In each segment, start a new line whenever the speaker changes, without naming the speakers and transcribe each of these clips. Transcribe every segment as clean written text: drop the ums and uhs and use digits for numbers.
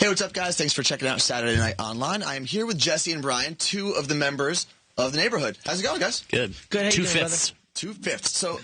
Hey, what's up, guys? Thanks for checking out Saturday Night Online. I am here with Jesse and Brian, two of the members of the Neighborhood. How's it going, guys?
Good.
Good. How you doing,
2/5.
2/5. So,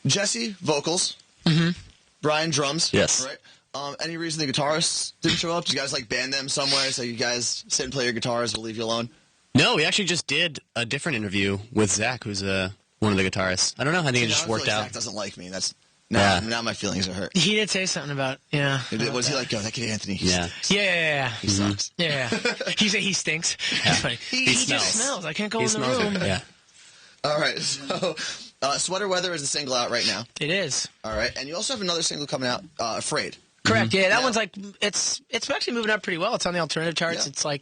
Jesse, vocals.
Mm-hmm.
Brian, drums.
Yes.
Right. Any reason the guitarists didn't show up? Did you guys like band them somewhere so you guys sit and play your guitars? We'll leave you alone.
No, we actually just did a different interview with Zach, who's one of the guitarists. I don't know. I think it just worked out.
Zach doesn't like me. That's now my feelings are hurt.
He did say something about
Was he like, yo, that kid Anthony?
Yeah.
He sucks.
Yeah. He said he stinks. That's funny. He just smells. I can't go in the room.
Yeah.
All right. So, Sweater Weather is the single out right now.
It is.
All right. And you also have another single coming out, Afraid.
Correct. Yeah, that one's like it's actually moving up pretty well. It's on the alternative charts.
Yeah.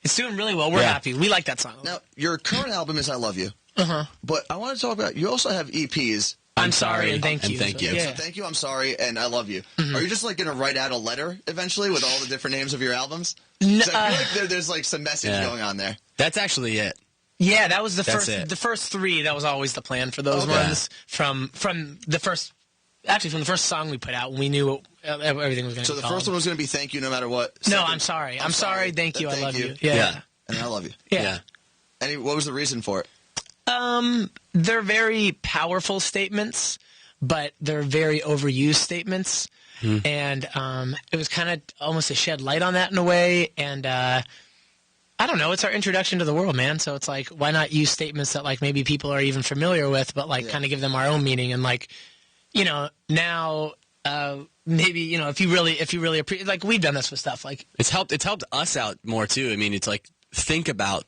It's doing really well. We're happy. We like that song.
Now, your current album is I Love You.
Uh-huh.
But I want to talk about, you also have EPs.
I'm sorry and thank you.
Thank you.
Yeah. So thank you, I'm sorry, and I love you.
Mm-hmm.
Are you just like going to write out a letter eventually with all the different names of your albums?
No,
'Cause I feel like there's like some message going on there.
That's actually it.
Yeah, that was the
That's
first.
it.
The first three. That was always the plan for those ones from the first. Actually, from the first song we put out, when we knew everything was going to be
So the first one was going to be Thank You no matter what.
No,
Second,
I'm sorry. I'm sorry. Thank you. I love you.
Yeah.
And I love you.
Yeah.
What was the reason for it?
They're very powerful statements, but they're very overused statements. And it was kind of almost to shed light on that in a way. And I don't know. It's our introduction to the world, man. So it's like, why not use statements that like maybe people are even familiar with, but like kind of give them our own meaning and like, now maybe if you really appreciate, like we've done this with stuff like
It's helped us out more too. I mean, it's like think about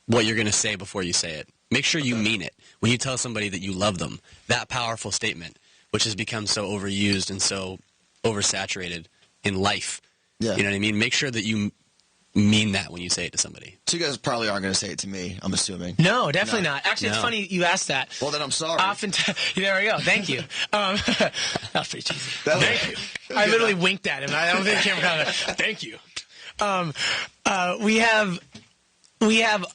what you're going to say before you say it. Make sure you mean it when you tell somebody that you love them. That powerful statement, which has become so overused and so oversaturated in life.
Yeah.
You know what I mean? Make sure that you mean that when you say it to somebody.
So you guys probably aren't going to say it to me, I'm assuming.
No, definitely not. Actually, it's funny you asked that.
Well, then I'm sorry.
There we go. Thank you. That was pretty cheesy. Thank you. I literally winked at him. I don't think the camera caught it. Thank you. We have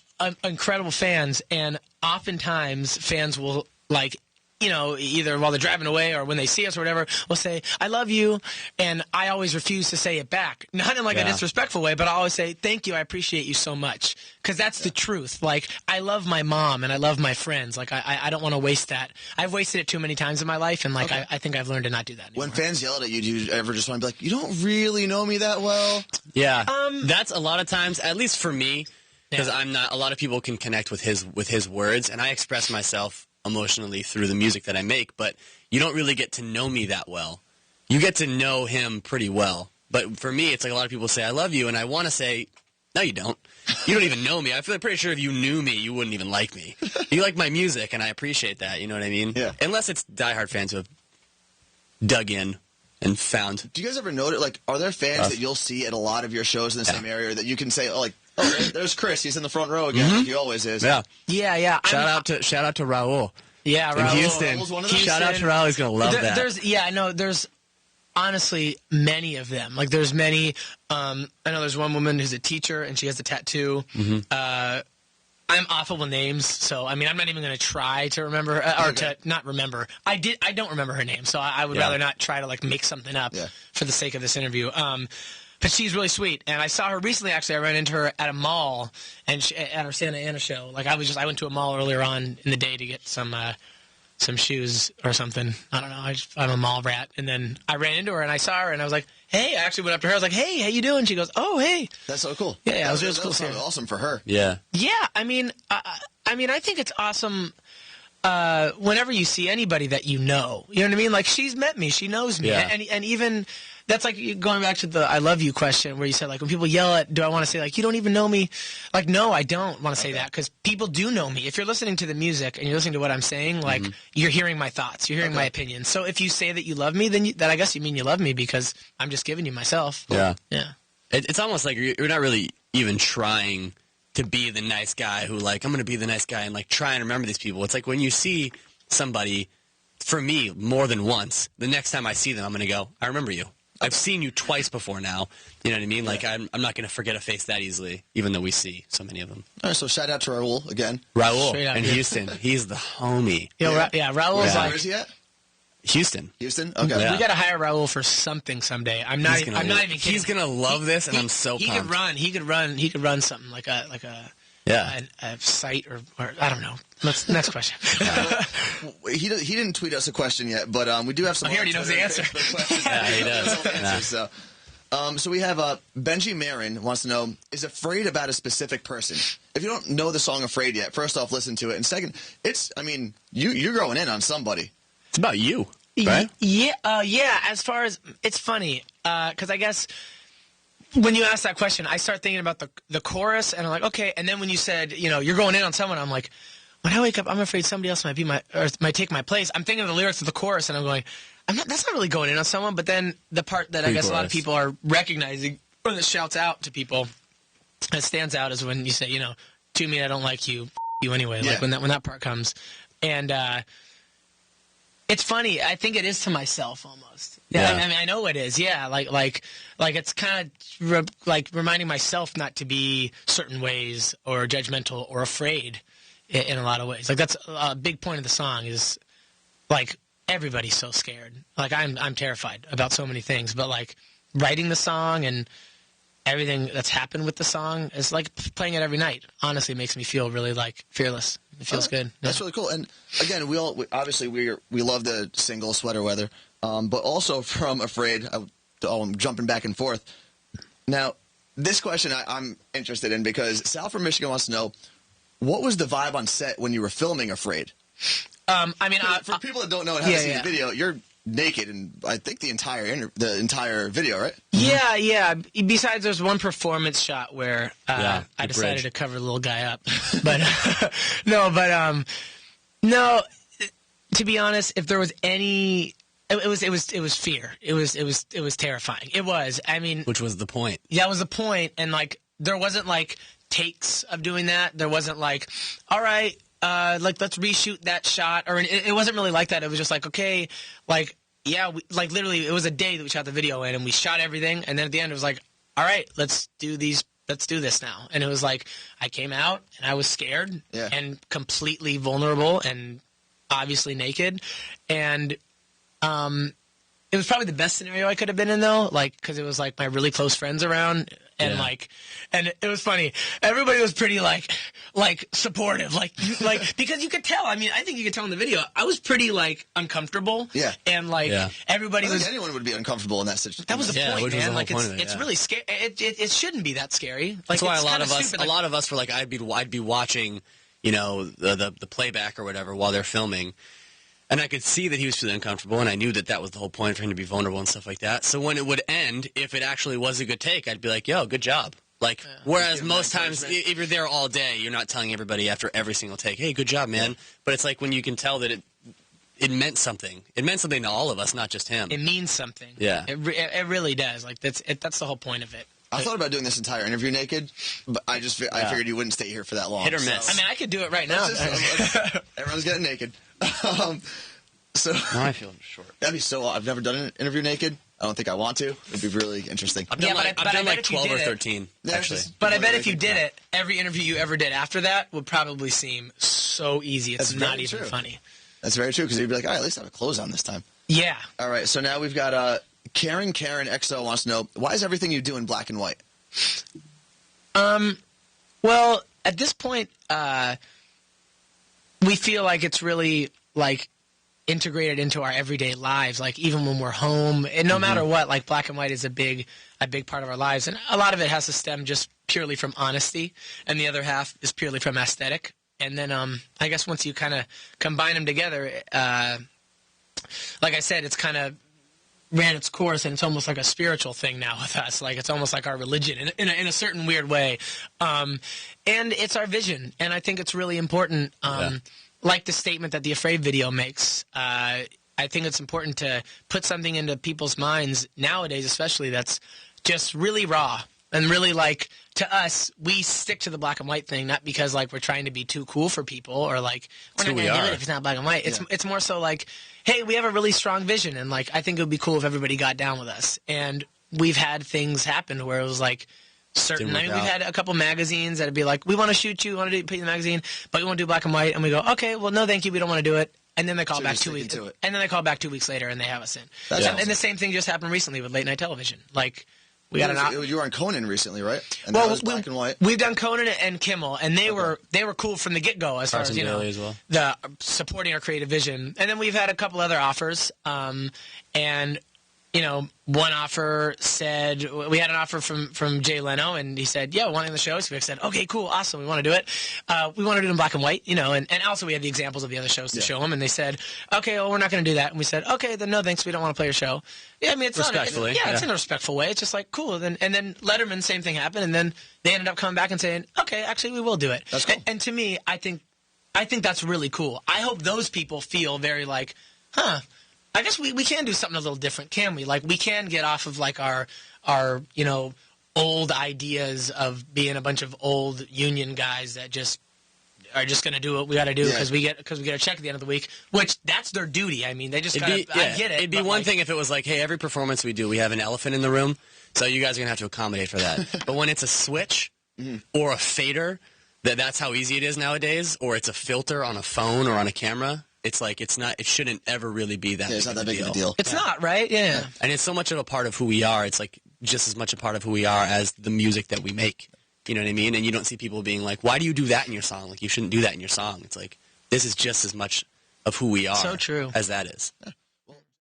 incredible fans, and oftentimes fans will like. Either while they're driving away or when they see us or whatever, will say, I love you, and I always refuse to say it back. Not in like a disrespectful way, but I always say, thank you, I appreciate you so much. Because that's the truth. Like, I love my mom and I love my friends. Like, I don't want to waste that. I've wasted it too many times in my life, and like I think I've learned to not do that anymore.
When fans yell at you, do you ever just want to be like, you don't really know me that well?
Yeah. That's a lot of times, at least for me, because I'm not, a lot of people can connect with his words, and I express myself emotionally through the music that I make, but you don't really get to know me that well. You get to know him pretty well. But for me, it's like a lot of people say, I love you, and I want to say, no, you don't. You don't even know me. I feel pretty sure if you knew me, you wouldn't even like me. You like my music, and I appreciate that. You know what I mean?
Yeah.
Unless it's diehard fans who have dug in and found.
Do you guys ever notice, like, are there fans that you'll see at a lot of your shows in the same area that you can say, oh, there's Chris. He's in the front row again. Like he always is.
Yeah.
Yeah.
Shout out to Raul.
Yeah,
In
Raul.
Houston. Shout out to Raul. He's going to love that.
I know. There's honestly many of them. Like, there's many. I know there's one woman who's a teacher, and she has a tattoo. I'm awful with names, so I mean, I'm not even going to try to remember or to not remember. I don't remember her name, so I would rather not try to like make something up for the sake of this interview. But she's really sweet, and I saw her recently. Actually, I ran into her at a mall, and at our Santa Ana show. Like I went to a mall earlier on in the day to get some shoes or something. I don't know. I'm a mall rat, and then I ran into her and I saw her, and I was like, "Hey!" I actually went up to her. I was like, "Hey, how you doing?" She goes, "Oh, hey."
That's so cool.
Yeah, it was really cool.
That's awesome for her.
Yeah.
Yeah, I mean, I think it's awesome. Whenever you see anybody that you know what I mean? Like, she's met me. She knows me.
Yeah.
And even, that's like going back to the I love you question where you said, like, when people yell at, do I want to say, like, you don't even know me? Like, no, I don't want to say that because people do know me. If you're listening to the music and you're listening to what I'm saying, like, you're hearing my thoughts. You're hearing my opinions. So if you say that you love me, then I guess you mean you love me because I'm just giving you myself.
Yeah.
Yeah.
It's almost like you're not really even trying to be the nice guy who, like, I'm going to be the nice guy and, like, try and remember these people. It's like when you see somebody, for me, more than once, the next time I see them, I'm going to go, I remember you. I've seen you twice before now. You know what I mean? Like, I'm not going to forget a face that easily, even though we see so many of them.
All right, so shout out to Raul again.
Raul in Houston. He's the homie.
Raul's
Where is he at?
Houston.
Houston? Okay.
Yeah.
We got to hire Raul for something someday. I'm not even kidding.
He's gonna love this, and I'm so pumped.
He could run something like a site or I don't know. Next question.
He didn't tweet us a question yet, but we do have some.
He already knows the answer.
Yeah, he does.
So we have Benji Marin wants to know, is Afraid about a specific person? If you don't know the song Afraid yet, first off, listen to it. And second, you're going in on somebody.
It's about you, right?
Yeah. As far as, it's funny, because I guess when you ask that question, I start thinking about the chorus, and I'm like, okay. And then when you said, you're going in on someone, I'm like, when I wake up, I'm afraid somebody else might take my place. I'm thinking of the lyrics of the chorus, and I'm going, that's not really going in on someone. But then the part that I guess a lot of people are recognizing, or that shouts out to people, that stands out, is when you say, to me, I don't like you anyway. Like when that part comes, and it's funny. I think it is to myself almost. Yeah. I mean, I know it is. Yeah. Like it's kind of like reminding myself not to be certain ways or judgmental or afraid in a lot of ways. Like that's a big point of the song is like everybody's so scared. Like I'm terrified about so many things, but like writing the song and everything that's happened with the song is like playing it every night. Honestly, makes me feel really like fearless. It feels good.
That's really cool. And again, we love the single Sweater Weather, but also from Afraid. I'm jumping back and forth. Now, this question I'm interested in because Sal from Michigan wants to know, what was the vibe on set when you were filming Afraid?
For
people that don't know and haven't seen the video, you're naked in I think the entire video, right?
Yeah. Besides, there's one performance shot where I decided to cover the little guy up, but no. To be honest, if there was any, it was fear. It was terrifying. It was. I mean,
which was the point?
Yeah, it was the point, and like there wasn't like takes of doing that. There wasn't like, all right. Let's reshoot that shot, or it wasn't really like that. It was just like, okay, like, yeah, literally, it was a day that we shot the video in, and we shot everything, and then at the end, it was like, all right, let's do this now, and it was like, I came out, and I was scared, and completely vulnerable, and obviously naked, and, it was probably the best scenario I could have been in, though, like, because it was, like, my really close friends around, and, and it was funny. Everybody was pretty, like supportive, because you could tell. I mean, I think you could tell in the video. I was pretty, like, uncomfortable. Yeah. And, everybody was.
Anyone would be uncomfortable in that situation.
That was the point, man. Like, it's really scary. It shouldn't be that scary. Like,
that's why a lot of us were like, I'd be watching, the playback or whatever while they're filming. And I could see that he was feeling uncomfortable, and I knew that was the whole point for him to be vulnerable and stuff like that. So when it would end, if it actually was a good take, I'd be like, yo, good job. Like, whereas most times, if you're there all day, you're not telling everybody after every single take, hey, good job, man. But it's like when you can tell that it meant something. It meant something to all of us, not just him.
It means something.
Yeah.
It really does. Like, that's the whole point of it.
I thought about doing this entire interview naked, but I figured you wouldn't stay here for that long.
Hit or miss.
So. I mean, I could do it right now.
Everyone's getting naked. So
now I feel short.
That'd be so. I've never done an interview naked. I don't think I want to. It'd be really interesting.
I've done like 12 or 13, actually.
But I bet if you did it, every interview you ever did after that would probably seem so easy. It's not even funny.
That's very true, because you'd be like, all right, at least I have clothes on this time.
Yeah.
All right, so now we've got Karen XO wants to know, why is everything you do in black and white?
Well, at this point, we feel like it's really, like, integrated into our everyday lives, like even when we're home, and no matter what, like black and white is a big part of our lives, and a lot of it has to stem just purely from honesty, and the other half is purely from aesthetic. And then I guess once you kind of combine them together, like I said, it's kind of ran its course, and it's almost like a spiritual thing now with us. Like it's almost like our religion in a certain weird way, and it's our vision, and I think it's really important. Like the statement that the Afraid video makes, I think it's important to put something into people's minds nowadays, especially that's just really raw and really like, to us, we stick to the black and white thing, not because like we're trying to be too cool for people or like we're not going to do it if it's not black and white. It's more so like, hey, we have a really strong vision, and like I think it would be cool if everybody got down with us. And we've had things happen where it was like, we've had a couple magazines that'd be like, we want to shoot you, we want to put you in the magazine, but we want to do black and white, and we go, okay, well, no, thank you, we don't want to do it. and then they call
So
back
just
2
sticking
weeks,
to it.
and then they call back 2 weeks later, and they have us in.
That's
And
awesome.
the same thing just happened recently with late night television. Like we got
You were on Conan recently, right? And
well,
that was black and white.
we've done Conan and Kimmel, and they were cool from the get go as far
Carson
as you know
Daly as well.
the supporting our creative vision. And then we've had a couple other offers, and you know, one offer said we had an offer from Jay Leno, and he said, "Yeah, wanting the show." So we said, "Okay, cool, awesome, we want to do it." We want to do it in black and white, you know, and also we had the examples of the other shows to show them, and they said, "Okay, well, we're not going to do that." And we said, "Okay, then no thanks, we don't want to play your show." Yeah, I mean, it's
Respectfully,
not, it's
yeah.
in a respectful way. It's just like cool. And then Letterman, same thing happened, and then they ended up coming back and saying, "Okay, actually, we will do it."
That's cool.
And to me, I think that's really cool. I hope those people feel very like, I guess we can do something a little different, can we? Like, we can get off of, like, our you know, old ideas of being a bunch of old union guys that just are just going to do what we got to do because we get a check at the end of the week, which that's their duty. I mean, they just got to, I get it.
It'd be one thing if it was like, hey, every performance we do, we have an elephant in the room, so you guys are going to have to accommodate for that. But when it's a switch or a fader, that's how easy it is nowadays, or it's a filter on a phone or on a camera, it's like it shouldn't ever really be that
It's not that big of a deal.
It's not, right? Yeah.
And it's so much of a part of who we are. It's like just as much a part of who we are as the music that we make. You know what I mean? And you don't see people being like, why do you do that in your song? Like, you shouldn't do that in your song. It's like, this is just as much of who we are
So true.
as that is.